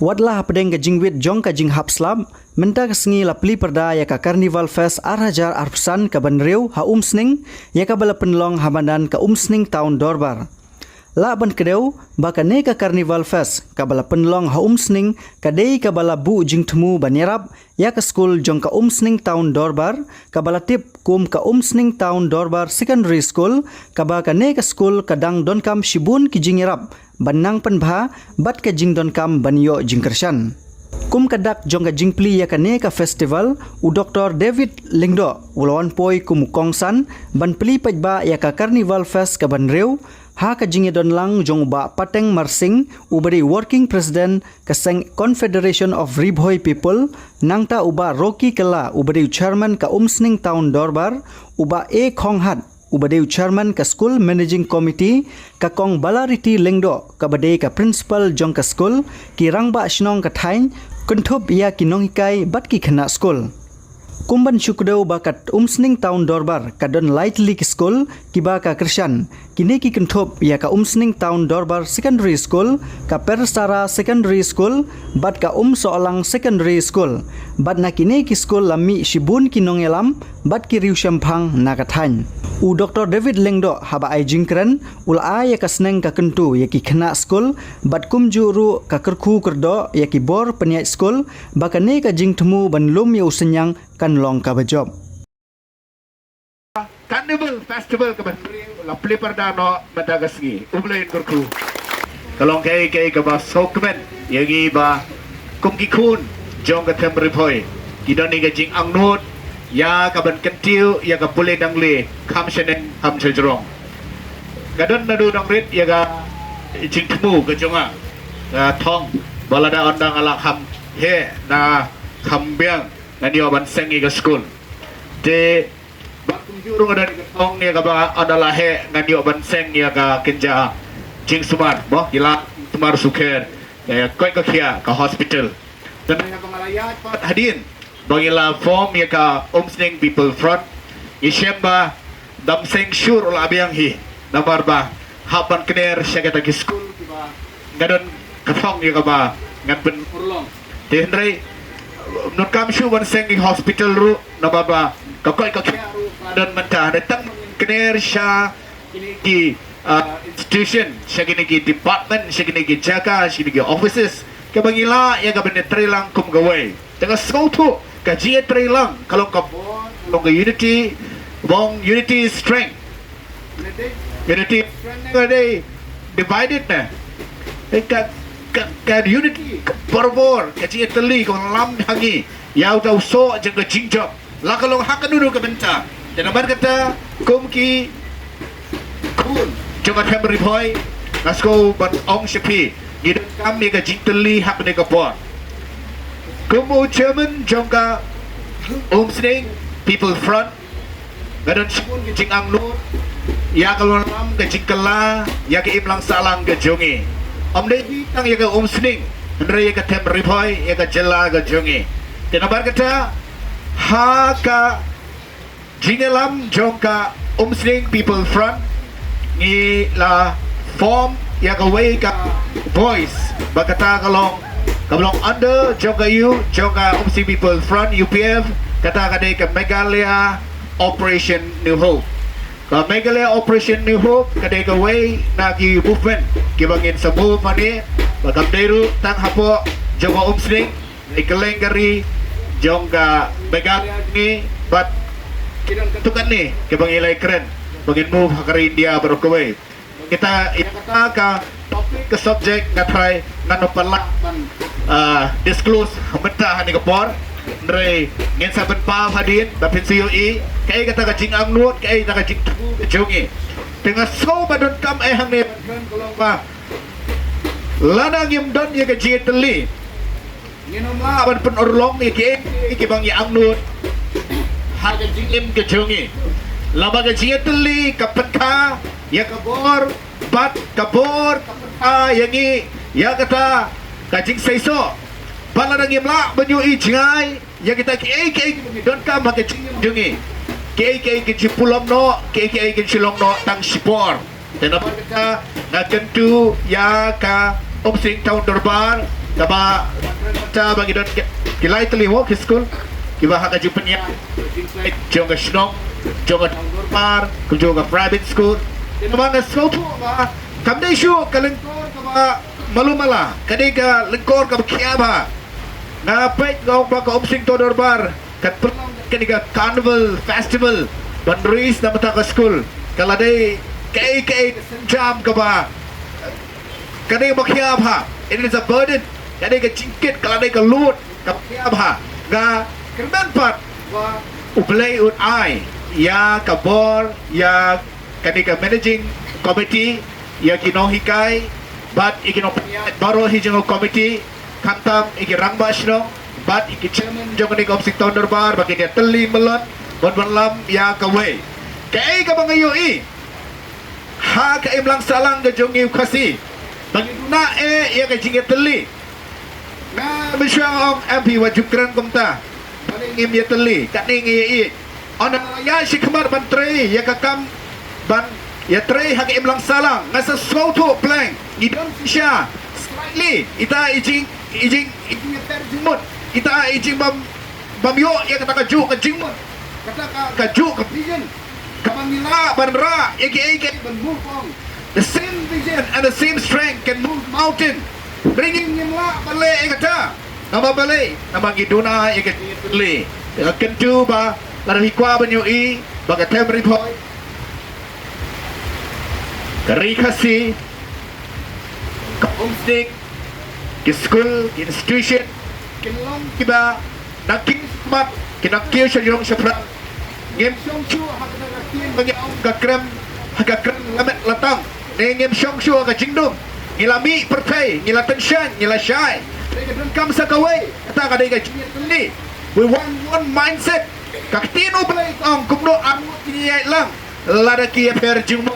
Wadlah pedeng ke jingwit jong ka jing hapslab, menta ke sengi la peli perda ya ka Carnival Fest Arhajar Arpsan ka Banriu ha umsning, ya ka bala penlong habandan ka umsning tahun Dorbar. La ban kedeu ba ka ne ka Carnival Fest ka bala penlong ha umsning ka dei ka bala bu jing temu banyarap ya ka skul jong ka umsning tahun Dorbar ka bala tip kum ka umsning tahun Dorbar Secondary School ka ba ka ne ka skul kadang donkam shibun ki jingirap banang penbha bat ka jing donkam banyo jing kershan. Kum kadak jong ka jingpli ya ka ne ka festival u Dr. David Lingdo ulawan poi kum kongsan ban peli pajba ya ka Carnival Fest ka Banriu ha ka jinge don lang jong ba pateng marsing ubari working president kaseng Confederation of Ribhoi People nangta uba Rocky Kala ubari chairman ka umsning town Dorbar uba A Khonghat ubade chairman ka school managing committee ka kong Balariti Lengdo ka bade ka principal jong ka school ki rangba shnong ka thain kunthop ya kinong hikai bat ki khana school. Kumban syukudau bakat umsning tahun Dorbar kadon lightly ki school kiba ka Krishan kini ki kunthop ya ka umsning tahun Dorbar Secondary School ka Persara Secondary School bat ka soalang Secondary School bat na kini ki school lami shibun kinong elam bat ki riu shamphang na ka thain. U Dr. David Lengdo haba ai jingkran ul a ya ka sneng ka kentu ya ki khana school bat kum juru ka kerkhu kerdo ya ki bor peniat school bakane ka jing temu banlum ya usenyang kan long ka bajob. Carnival Festival ka Banriu la pli perdano Madagascar ublain kerkhu kalong kay ka ba sokmen yagi ba kum ki khun jong ka temri phoi kidoni ka jing angnut ya ka ban kentiu ya ka pule dangle kham senen ham chejrong gadon nadu dangrit ya ka jing temu ka jonga thong balada ondang ala kham he na khambiang nandio ban sengi ka school de bakum jurung ada di thong ni ka ba adalah he nandio ban seng ya ka kenja jing sumar boh gila sumar suker ya koi ka khia ka hospital dan yang pengalayat pat hadin bagila form ya ka umsning people front isyamba dam seng sure ul abiang hi namar ba hapan kner syagata ki school kiba gadon kathong ya ka ba ngan ben urlong tenrei nun kam shu ban seng ki hospital ru namar ba ka koi ka khia ru dan mentah datang kner sya ini ki institution syagini ki department syagini ki jaga syagini ki offices ka bangila ya ka ben trelang kum gawai tengah sautu kaji trelang kalau ka bon kalau ka unity bong unity strength ngade divided na ka unity porbor kaji teli ko lam hangi ya utau so jeng ka jingjok la kalau hakanu ka benta dan amar kata kum ki kun coba temri boy nasko ban ong shepi gidan kami ka jingteli hak ne ka bon Kumu chairman jongka umsning people front gadon shibun ke jing angnut ya kalon lam ke jingkala ya ke imlang salang ke jongi om devi tang ya ke umsning andre ya ke tem riboy ya ke jela ke jongi tenabar kata ha ka jingelam jongka umsning people front ni la form ya ke way ka voice bakata kalong kablong under jongka you jongka umsning people front UPF kata kadai ke Megalia Operation New Hope ka Megalia Operation New Hope kadai ke way nagi movement kibangin sa move mani bagam deru tang hapo jongka umsning ikeleng kari jongka Megalia ni but kinang ketukan ni kibangilay keren bangin move hakari India berokaway kita kata ka topik ke subject ngatry nanopala disclose mentah ni kapor ndre ngin saben pa hadin bapin COE kay kata ka jing angnut kay kata ka jing jungi tengah so badon kam hang ni kolong pa lanang yum don ye ka jiteli nginoma ban pen orlong ni ki bang ya angnut ha ka jing im ke jungi lama ka jiteli kapenta ya kabor bat kabor kapenta yangi ya kata kajing seiso bala nang imla banyu i jingai ya kita ke don ka ma ke jungi ke jipulom no ke silong no tang sipor tenapa ka na kentu ya ka umsing tahun Dorbar kaba ta bagi don kilai teli walk school kiba haka jupenya jonga shnong jonga par jonga private school ino mga school to ba kamdai shu kalengkor kaba malumala kadega lengkor kaba kiaba na pet ngau pa ka opsing to dorbar kat perlang kadega carnival festival bandris na mata ka school kaladai kay jam kaba kadega makiaba it is a burden kadega jingkit kaladai ka lut kaba kiaba ga kerban pat wa ublay ut ai ya kabor ya kadega managing committee ya kinohikai bat ikinopiyat baro hijong committee kantam iki rangbashno bat iki chairman jong ni komsik tahun dorbar bagi dia teli melot bon lam ya kawe kai ka bangayo ha ka imlang salang ga jong iu kasi bagi guna ya ka jinge teli na misyang MP wajukran komta bali ngim ya teli kaning i ona ya si kamar bantri ya kakam ban ya tre hak imlang salang ngasa soto plank idon siya slightly ita ijing terjumut ita ijing bam yo ya kata kaju kajimut kata kaju kapigen kamangila banra aka can move on the same vision and the same strength can move mountain bringing him la bale kata nama bale nama giduna ya le kentu ba la hikwa banyo I baga temri boy kari kasi ka homestick ki school ki institution kinlong kiba naking mat kinakil sa yung sapra ngem song chu hakana nakin bagi ang kakrem lamet latang ngem song chu ka jingdom ngilami pertai ngila tension ngila shy dengan kam sa kawai kata kadai ka jingli we want one mindset kaktino play ang kumno amot niyay lang lada ki per jumbo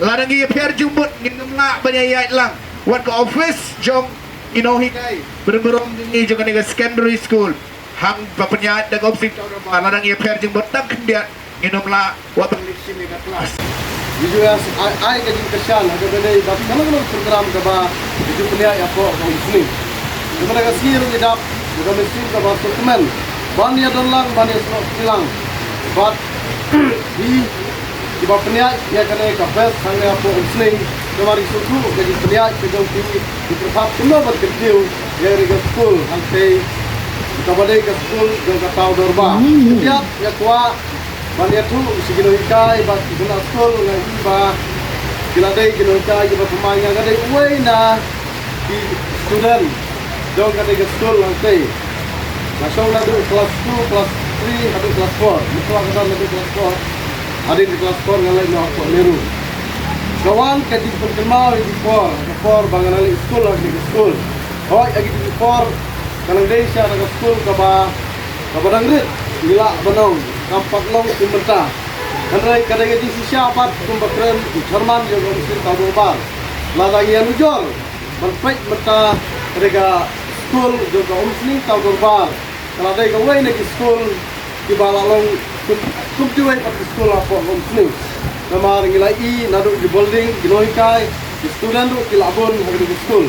ladang ia per jumbut nginumna banyayat lang wat ka office jong inohikai berberong ni jong ka secondary school hang papanyat dag opsing ladang ia per jumbut tak kendiat nginumla wat berlipsi mega kelas Video yang ai ka jing kesal ada benda bab kalau program ka ba itu punya ya ko ini kita ka siru idap kita mesti ka ba dokumen ban ya dalang ban ya hilang but di bawah peniak ia kena kapes hanya apa unsling kemarin suku jadi peniak kedong tinggi di tempat semua berkerja yang di school hantai kepada ke school dan ke tahu dorba setiap ya kuat banyak tu segino ikai bat guna school lagi ba kiladai gino ikai ba pemain yang ada way na di student dong kata ke school hantai masuk lagi kelas 2 kelas 3 atau kelas 4 muka kata lagi kelas 4 ada di kelas 4 ngalai no aku liru kawan kadi perkemal di 4 bangan ali school lagi di school oh lagi di 4 kanang desa ada school kaba dangrit gila banong kampak long kumenta kanai kadang di siapa kumbakren Jerman juga mesti tahu bal lada yang ujol berpek mata mereka school juga muslim tahu bal kalau ada kawai lagi school di balalong kumjuai kat sekolah apa muslim nama ngilai nadu di building di loikai di student tu di labon hari di school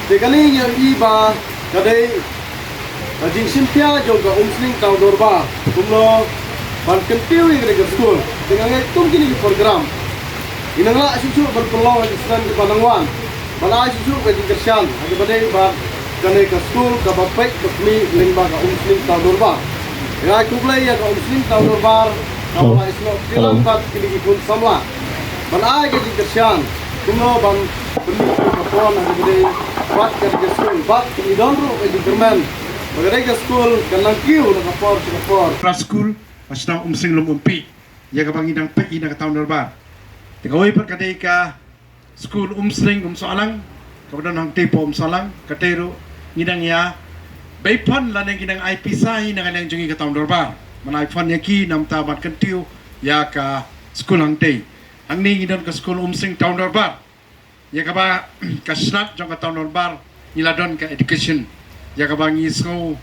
dekali yang ba kadai jing simpia juga muslim tahu dorba kumlo ban kentiu di school dengan itu kini program inangla susu berpeluang di student di Panangwan bala susu ke di Kersian ada badai ba kanai ke school ke bapak besmi limba ke muslim tahu dorba ya kublai ya kaum muslim tahun norbar kalau Islam bilang kat kini pun sama ban ke di Kersian kuno ban beli kapon ada gede buat ke school buat ini donro ke di Jerman bagai ke school kan kiu na kapor kelas school pasna umsing lum umpi ya ka bangidang pe ina ka tahun norbar tingawai per kadai ka school umsing soalang kemudian nang tipo soalang katero ngidang ya Baipon lah yang kita IP sahi nak yang jungi ke tahun dorbar. Mana iPhone yaki nam tabat kentiu ya ka school hangtei. Hang ni ngidon ke school umsing tahun dorbar. Ya ka ba ka snap jong ke tahun dorbar niladon ke education. Ya ka ba ngi so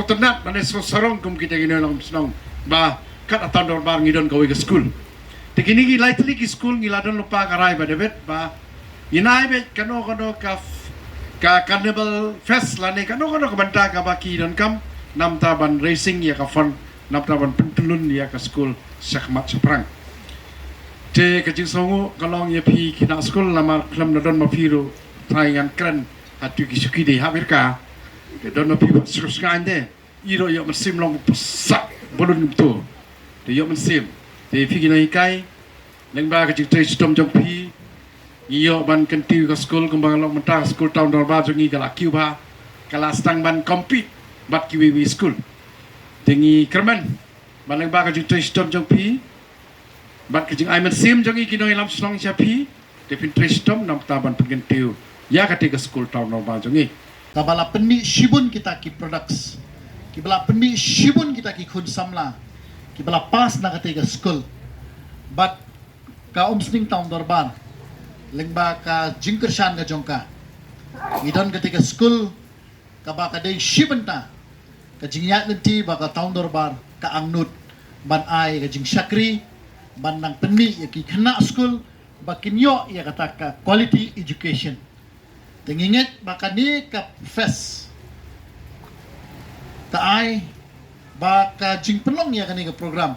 tenat mana so sarong kum kita gini lang senang. Ba kat tahun dorbar ngidon ke school. Tekini gi lightly ki school niladon lupa karai ba debet ba inai bet kano ka ka Carnival Fest lani ka no ka banta ka baki don kam nam taban racing ya ka fon nam taban pentulun ya ka school sakmat seprang te ka jing songo kalong ya pi kina school lamar klam na don ma piro taingan kren hatu ki suki de hamirka ke don ma pi sus ngande iro yo mesim long sak bolun tu de yo mesim de pi kina ikai lengba ka jing tre stom jong pi iyo ban kentiu ke school kembang long mentah school tahun dorba jungi kala kiuba kala stang ban compete bat kiwi school tingi kerman baleng ba ka jing tre stom jong pi bat ka jing aiman sim jongi kinoi lam slong chapi defin tre stom nam taban pengentiu ya ketika school tahun dorba jungi tabala penni shibun kita ki products ki bala penni shibun kita ki khun samla ki bala pas na ketika school bat ka umsning tahun dorban lengba ka jingkershan ka jongka idon ketika school ka ba ka dei shibenta ka jingyat nanti ba ka tahun dorban ka angnut ban ai ka jing syakri ban nang penni ya ki kena school ba kinyo ya kata ka quality education tenginget ba ka ni ka fest ta ai ba ka jing penong ya ka ni ka program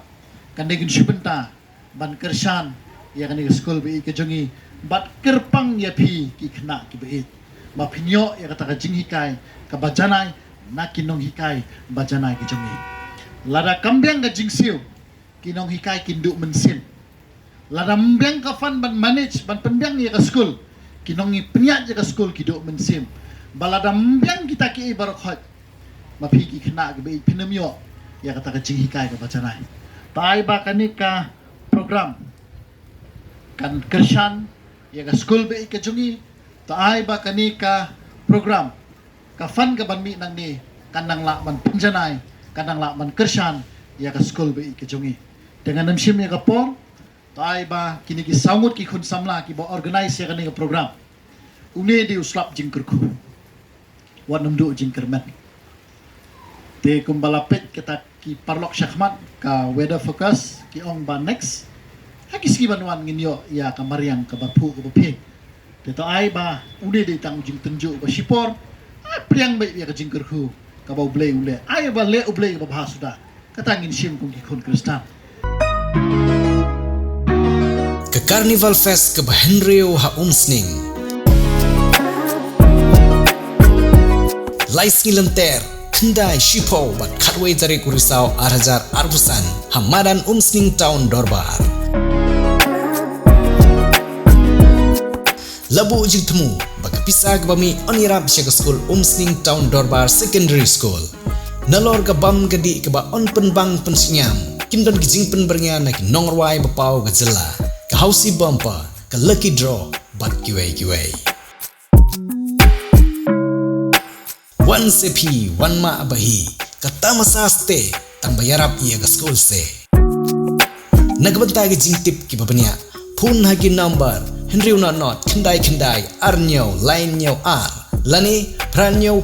kan dei shibenta ban kershan ya ka ni ka school bi ka jongi bat kerpang ya pi ki kena ki beit ma pinyo ya kata ka jing hikai ka bajanai na kinong hikai bajanai ki jongi lada kambyang ka jing siu kinong hikai kindu mensin lada mbyang ka fan ban manage ban pembyang ya ka school kinong penyat ya ka school kidu mensim balada mbyang kita ki barok hot ma pi ki kena ki beit pinemyo ya kata ka jing hikai ka bajanai tai ba kanika program kan kershan ya ka school be ka jungi taay ba kani ka program ka fan ka banmi nang ni kanang la man pinjanay kanang la man kershan ya ka school be ka jungi dengan namsim ya ka por taay ba kini ki sangut ki khun samla ki ba organize ya kani ka program une di uslap jingkerku wan namdu jingkerman te kumbalapet kita ki parlok syahmat ka weather focus ki ong ba next hakis ki banwan nginyo ya kamariang ka bapu ka baping teto ai ba ude de tang jing tenju ba sipor priang ba ya ka jingkerku ka ba ule ule ai ba le ule ba bahas sudah katangin sim kung ki khun kristan ke Carnival Fest ke Bahenreo ha umsning lais ngilenter kendai shipo bat khatway dari kurisau arhajar arbusan hamadan umsning town dorbar labu ujing temu baka pisah bami onirap syaga school umsning town dorbar secondary school nalor ka bam gadi ka ba on penbang pensinyam kindon gijing penbernya na ki nongwai bapau ka jela ka hausi bumper ka lucky draw bat kiwai one sepi one ma abahi ka tamasaste tang bayarap iya ka school se nagbanta gijing tip ki babanya phun hagi number Henry not kendai arnyo lain nyo ar lani pranyo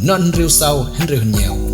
non riusau Henry nyo